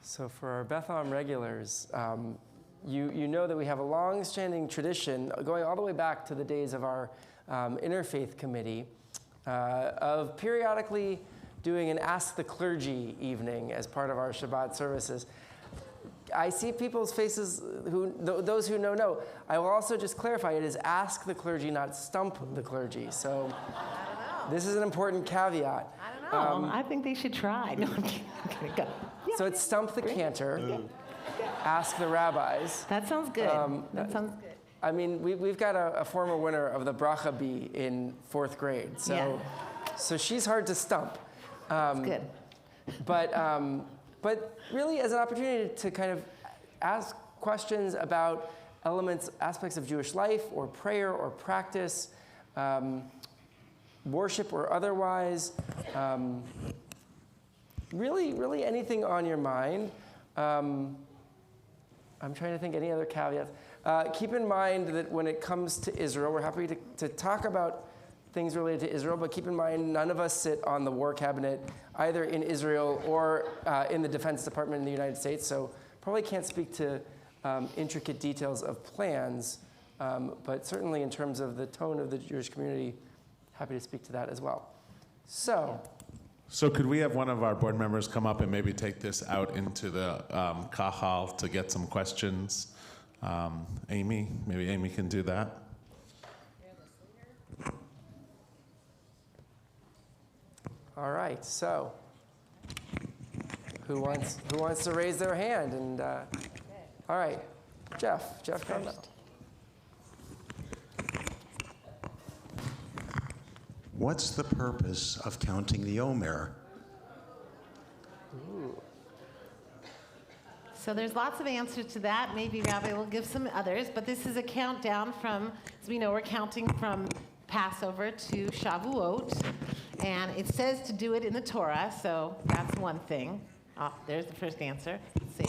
So for our Bethlehem regulars, you know that we have a long-standing tradition going all the way back to the days of our Interfaith Committee of periodically doing an Ask the Clergy evening as part of our Shabbat services. I see people's faces, those who know. I will also just clarify, it is Ask the Clergy, not Stump the Clergy. So this is an important caveat. I don't know. I think they should try. No, I'm kidding. Go. Yeah. So it's Stump the Cantor, Ask the Rabbis. That sounds good. That sounds good. I mean, we've got a former winner of the Bracha Bee in 4th grade. So she's hard to stump. That's good. But really as an opportunity to kind of ask questions about aspects of Jewish life or prayer or practice, worship or otherwise, really anything on your mind. I'm trying to think any other caveats. Keep in mind that when it comes to Israel, we're happy to talk about things related to Israel, but keep in mind none of us sit on the War Cabinet either in Israel or in the Defense Department in the United States, so probably can't speak to intricate details of plans, but certainly in terms of the tone of the Jewish community, happy to speak to that as well. So could we have one of our board members come up and maybe take this out into the kahal to get some questions? Amy, maybe Amy can do that. All right, so who wants to raise their hand? And all right, Jeff, come up. What's the purpose of counting the Omer? Ooh. So there's lots of answers to that. Maybe Rabbi will give some others, but this is a countdown from, as we know, we're counting from Passover to Shavuot, and it says to do it in the Torah, so that's one thing. Oh, there's the first answer. Let's see.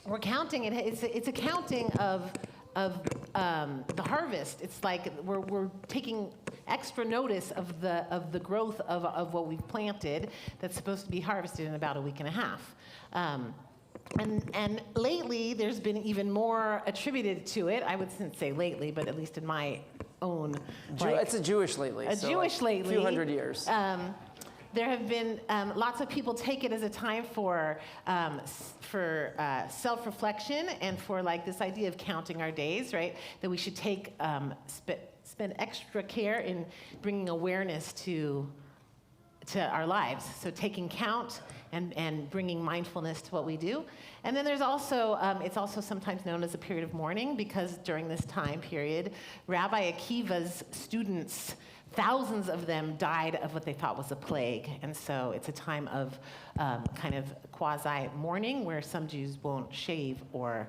We're counting it. It's a counting of the harvest. It's like we're taking extra notice of the growth of what we've planted that's supposed to be harvested in about a week and a half. And lately, there's been even more attributed to it. I wouldn't say lately, but at least in my own. It's a Jewish lately. A Jewish lately. A few hundred years. There have been lots of people take it as a time for self-reflection and for like this idea of counting our days, right? That we should take spend extra care in bringing awareness to our lives. So taking count and bringing mindfulness to what we do. And then there's also, it's also sometimes known as a period of mourning because during this time period, Rabbi Akiva's students, thousands of them died of what they thought was a plague. And so it's a time of kind of quasi-mourning where some Jews won't shave or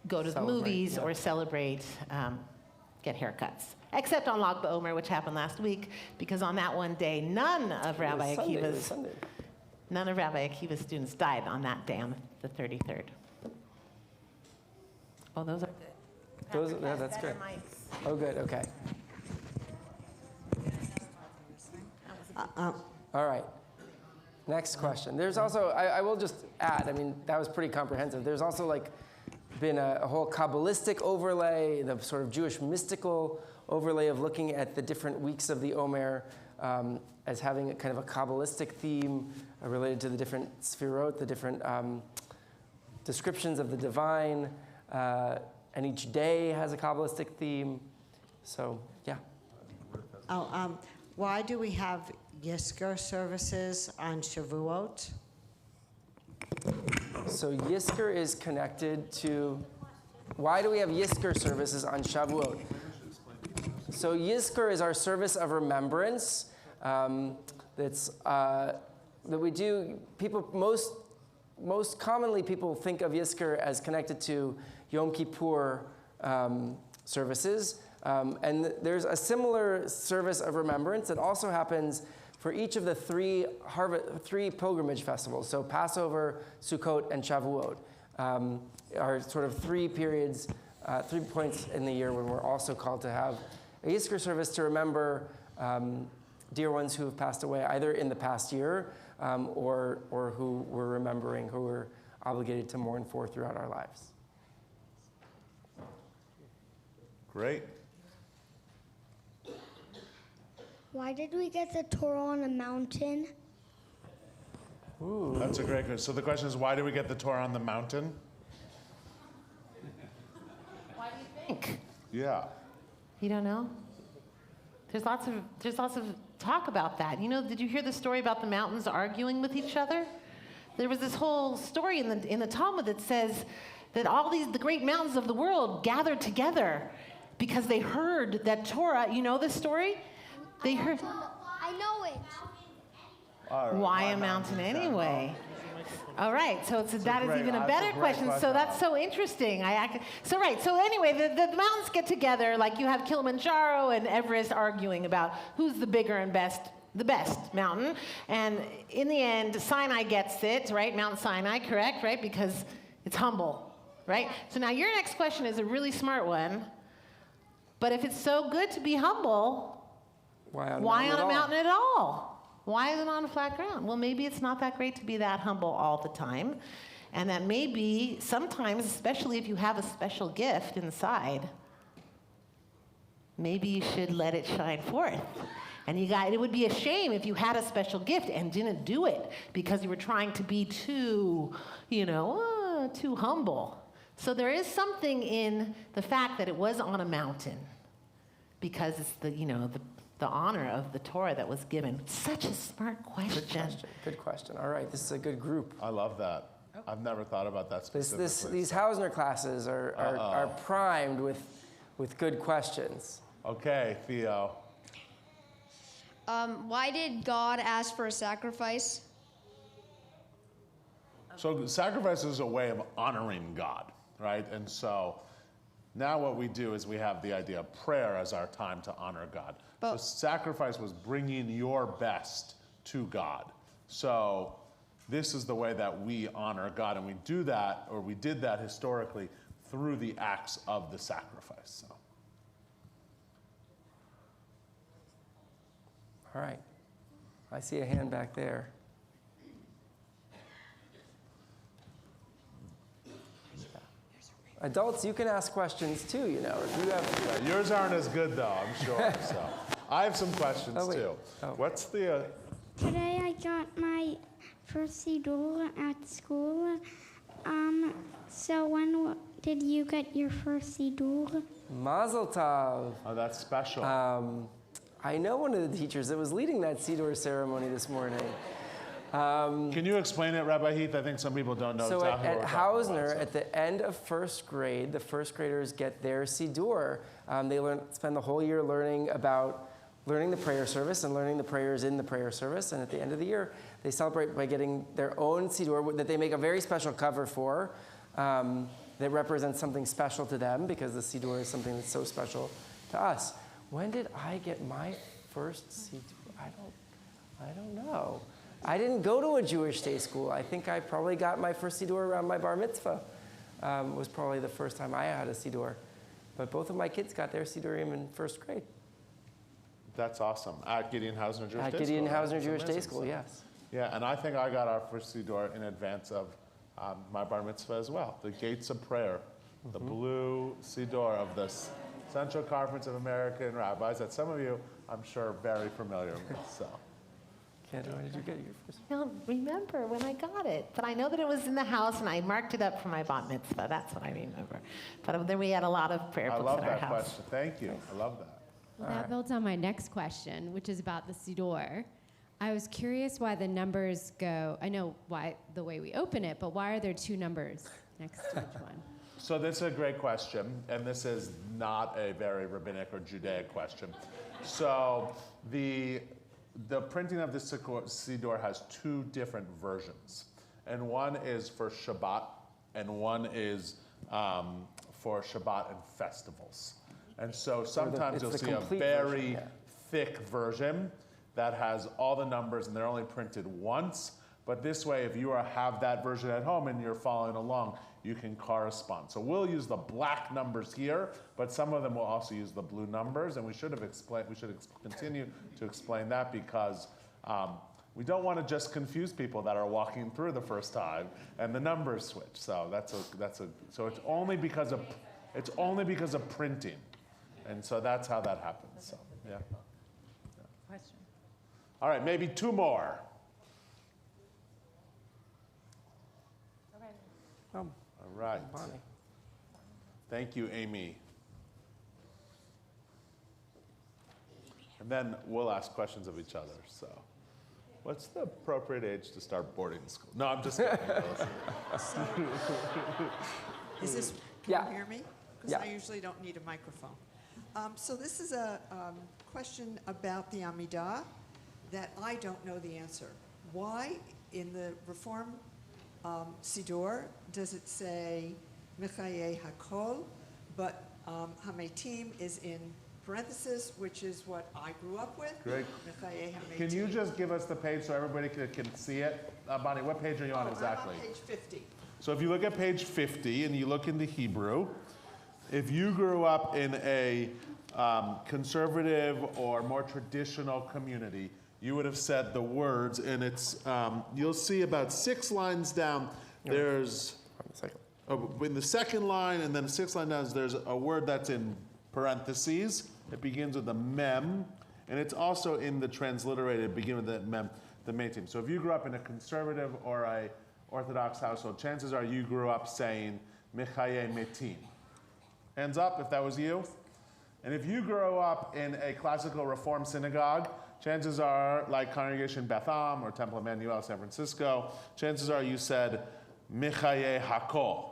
go to the movies or celebrate, get haircuts. Except on Lag BaOmer, which happened last week, because on that one day, none of Rabbi Akiva's students died on that day, on the 33rd. Oh, those are good. That's good. Oh, good, okay. All right. Next question. There's also, I will just add, I mean, that was pretty comprehensive. There's also been a whole Kabbalistic overlay, the sort of Jewish mystical overlay of looking at the different weeks of the Omer as having a kind of a Kabbalistic theme related to the different sfirot, the different descriptions of the divine, and each day has a Kabbalistic theme. So, yeah. Why do we have Yizkor services on Shavuot? So Yizkor is connected to, why do we have Yizkor services on Shavuot? So Yizkor is our service of remembrance that we do. People most commonly people think of Yizkor as connected to Yom Kippur services, and there's a similar service of remembrance that also happens for each of the three pilgrimage festivals. So Passover, Sukkot, and Shavuot are sort of 3 periods, 3 points in the year when we're also called to have a Yizkor service to remember dear ones who have passed away either in the past year or who we're remembering, who we're obligated to mourn for throughout our lives. Great. Why did we get the Torah on a mountain? Ooh. That's a great question. So the question is, why did we get the Torah on the mountain? Why do you think? Yeah. You don't know? There's lots of talk about that. You know, did you hear the story about the mountains arguing with each other? There was this whole story in the Talmud that says that the great mountains of the world gathered together because they heard that Torah. You know this story? They heard. I know it. All right. Why a mountain anyway? All right, so that is even a better question. So that's so interesting. So anyway, the mountains get together, like you have Kilimanjaro and Everest arguing about who's the bigger and the best mountain. And in the end, Sinai gets it, right? Mount Sinai, correct, right? Because it's humble, right? So now your next question is a really smart one. But if it's so good to be humble, why on a mountain at all? Why is it on flat ground? Well, maybe it's not that great to be that humble all the time. And that maybe sometimes, especially if you have a special gift inside, maybe you should let it shine forth. And it would be a shame if you had a special gift and didn't do it because you were trying to be too humble. So there is something in the fact that it was on a mountain because it's the honor of the Torah that was given. Such a smart question. Good question. All right, this is a good group. I love that. I've never thought about that specifically. These Hausner classes are primed with good questions. Okay, Theo. Why did God ask for a sacrifice? So sacrifice is a way of honoring God, right? And so now what we do is we have the idea of prayer as our time to honor God. So sacrifice was bringing your best to God. So this is the way that we honor God, and we do that, or we did that historically, through the acts of the sacrifice. So. All right. I see a hand back there. Adults, you can ask questions too, you know. If you have... Yours aren't as good, though, I'm sure. So I have some questions, too. Oh. What's the... Today I got my first siddur at school. So when did you get your first siddur? Mazel tov. Oh, that's special. I know one of the teachers that was leading that siddur ceremony this morning. Can you explain it, Rabbi Heath? I think some people don't know exactly what we're at talking Hausner, about, at the end of first grade, the first graders get their siddur. They spend the whole year learning the prayer service and learning the prayers in the prayer service. And at the end of the year, they celebrate by getting their own siddur that they make a very special cover for that represents something special to them because the siddur is something that's so special to us. When did I get my first siddur? I don't know. I didn't go to a Jewish day school. I think I probably got my first siddur around my bar mitzvah. Was probably the first time I had a siddur. But both of my kids got their siddurim in first grade. That's awesome. At Gideon Hausner Jewish Day School. At Gideon Hausner Jewish Day amazing. School, yes. Yeah, and I think I got our first siddur in advance of my bar mitzvah as well. The Gates of Prayer, the blue siddur of the Central Conference of American Rabbis that some of you, I'm sure, are very familiar with. So. Kendra, when did you get your first? I don't remember when I got it, but I know that it was in the house, and I marked it up for my bat mitzvah. That's what I remember. But then we had a lot of prayer books in our house. I love that question. Thank you. I love that. Well, that builds on my next question, which is about the siddur. I was curious why the numbers go. I know why the way we open it, but why are there two numbers next to each one? So this is a great question, and this is not a very rabbinic or Judaic question. So the printing of this siddur has two different versions, and one is for Shabbat, and one is for Shabbat and festivals. And so sometimes you'll see a very thick version that has all the numbers, and they're only printed once. But this way, if you have that version at home and you're following along, you can correspond. So we'll use the black numbers here, but some of them will also use the blue numbers, and we should continue to explain that because we don't want to just confuse people that are walking through the first time and the numbers switch. So so it's only because of printing. And so that's how that happens. So, yeah. Question. All right, maybe two more. All right. Bonnie. Thank you, Amy. And then we'll ask questions of each other. So, what's the appropriate age to start boarding school? No, I'm just kidding. Is this, can Yeah. you hear me? Because Yeah. I usually don't need a microphone. So this is a question about the Amidah that I don't know the answer. Why in the Reform Siddur does it say Mechaye Hakol, but Hametim is in parentheses, which is what I grew up with. Great. Mechaye Hametim. Can you just give us the page so everybody can see it? Bonnie, what page are you on exactly? I'm on page 50. So if you look at page 50 and you look into Hebrew, if you grew up in a conservative or more traditional community, you would have said the words, and it's, you'll see about 6 lines down, there's, in the second line and then 6 line down, there's a word that's in parentheses. It begins with a mem, and it's also in the transliterated, beginning with the mem, the metim. So if you grew up in a conservative or a Orthodox household, chances are you grew up saying Mechaye Metim. Hands up if that was you. And if you grew up in a classical Reform synagogue, chances are, like Congregation Beth Am or Temple Emmanuel, San Francisco, chances are you said Mechaye Hakol.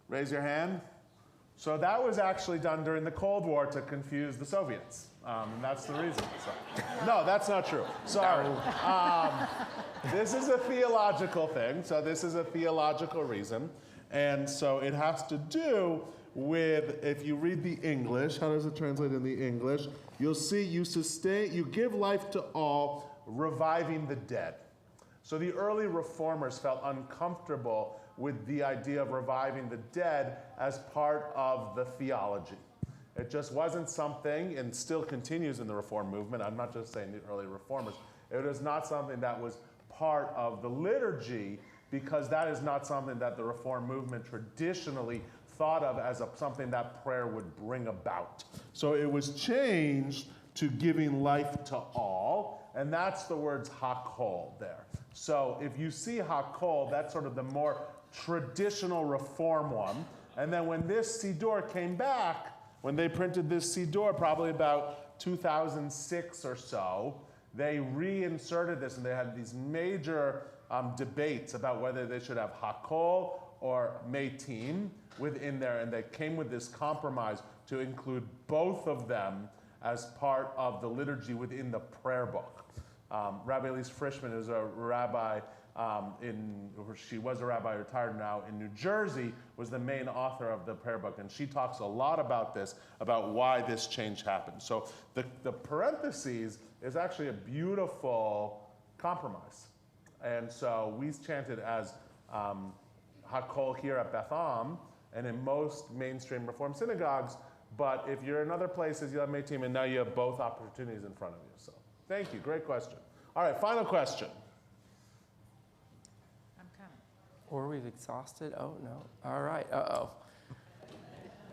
Raise your hand. So that was actually done during the Cold War to confuse the Soviets. And that's the reason. So, no, that's not true. Sorry. This is a theological thing. So this is a theological reason. And so it has to do with, if you read the English, how does it translate in the English? You'll see you sustain, you give life to all, reviving the dead. So the early reformers felt uncomfortable with the idea of reviving the dead as part of the theology. It just wasn't something, and still continues in the Reform movement, I'm not just saying the early reformers, it was not something that was part of the liturgy, because that is not something that the Reform movement traditionally thought of as something that prayer would bring about. So it was changed to giving life to all, and that's the words hakol there. So if you see hakol, that's sort of the more traditional Reform one. And then when this Siddur came back, when they printed this Siddur, probably about 2006 or so, they reinserted this, and they had these major debates about whether they should have hakol or metim within there, and they came with this compromise to include both of them as part of the liturgy within the prayer book. Rabbi Elise Frischman is a rabbi she was a rabbi retired now in New Jersey, was the main author of the prayer book, and she talks a lot about this, about why this change happened. So the parentheses is actually a beautiful compromise. And so we chanted as Hakol here at Beth Am, and in most mainstream Reform synagogues, but if you're in other places, you have Metim, and now you have both opportunities in front of you. So thank you, great question. All right, final question. I'm coming. Or we've exhausted? Oh, no. All right. Uh-oh.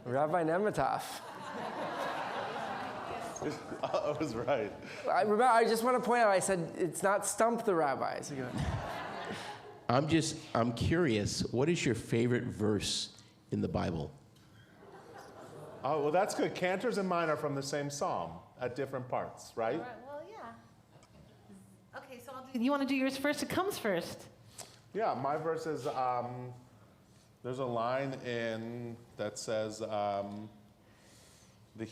Rabbi Nematov. I was right. I just want to point out, I said it's not stump the rabbis. I'm curious, what is your favorite verse in the Bible? Oh, well, that's good. Cantors and mine are from the same psalm at different parts, right? All right, well, yeah. Okay, so you want to do yours first? It comes first. Yeah, my verse is, there's a line in that says, the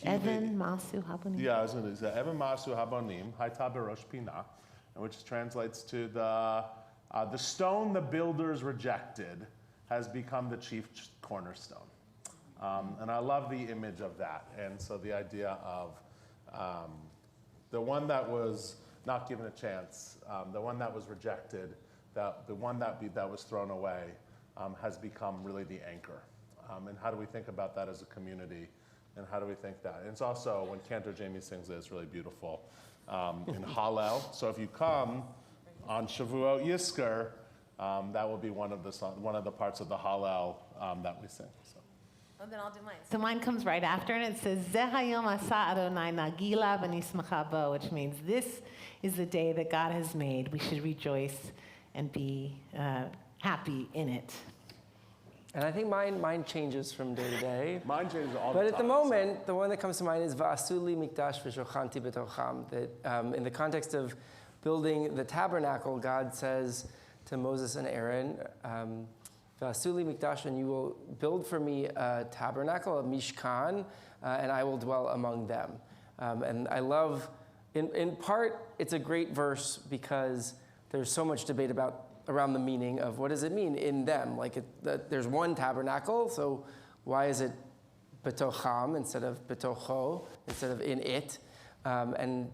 Evan Masu Habonim. Yeah, I was going to say, Evan Masu Habonim, Haita Berosh Pina, which translates to the stone the builders rejected has become the chief cornerstone. And I love the image of that. And so the idea of the one that was not given a chance, the one that was rejected, the one that was thrown away has become really the anchor. And how do we think about that as a community? And how do we think that? And it's also, when Cantor Jamie sings it, it's really beautiful in Hallel. So if you come on Shavuot Yizkor, that will be one of the parts of the Hallel that we sing. So. Oh, then I'll do mine. So mine comes right after, and it says, Zeh hayom asa Adonai nagila v'nismacha bo, which means this is the day that God has made. We should rejoice and be happy in it. And I think mine changes from day to day. Mine changes all the time. But at the moment, the one that comes to mind is Va'asuli mikdash v'shochanti b'tocham. That in the context of building the tabernacle, God says to Moses and Aaron, Va'asuli mikdash, and you will build for me a tabernacle, a mishkan, and I will dwell among them. And I love, in part, it's a great verse because there's so much debate around the meaning of what does it mean in them. Like there's one tabernacle, so why is it betocham instead of betocho, instead of in it? And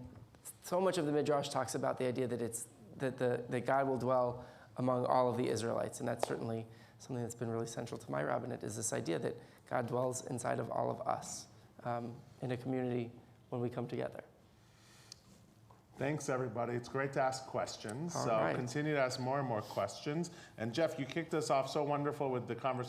so much of the Midrash talks about the idea that that God will dwell among all of the Israelites, and that's certainly something that's been really central to my rabbinate, is this idea that God dwells inside of all of us in a community when we come together. Thanks, everybody. It's great to ask questions. All So right. continue to ask more and more questions. And Jeff, you kicked us off so wonderful with the conversation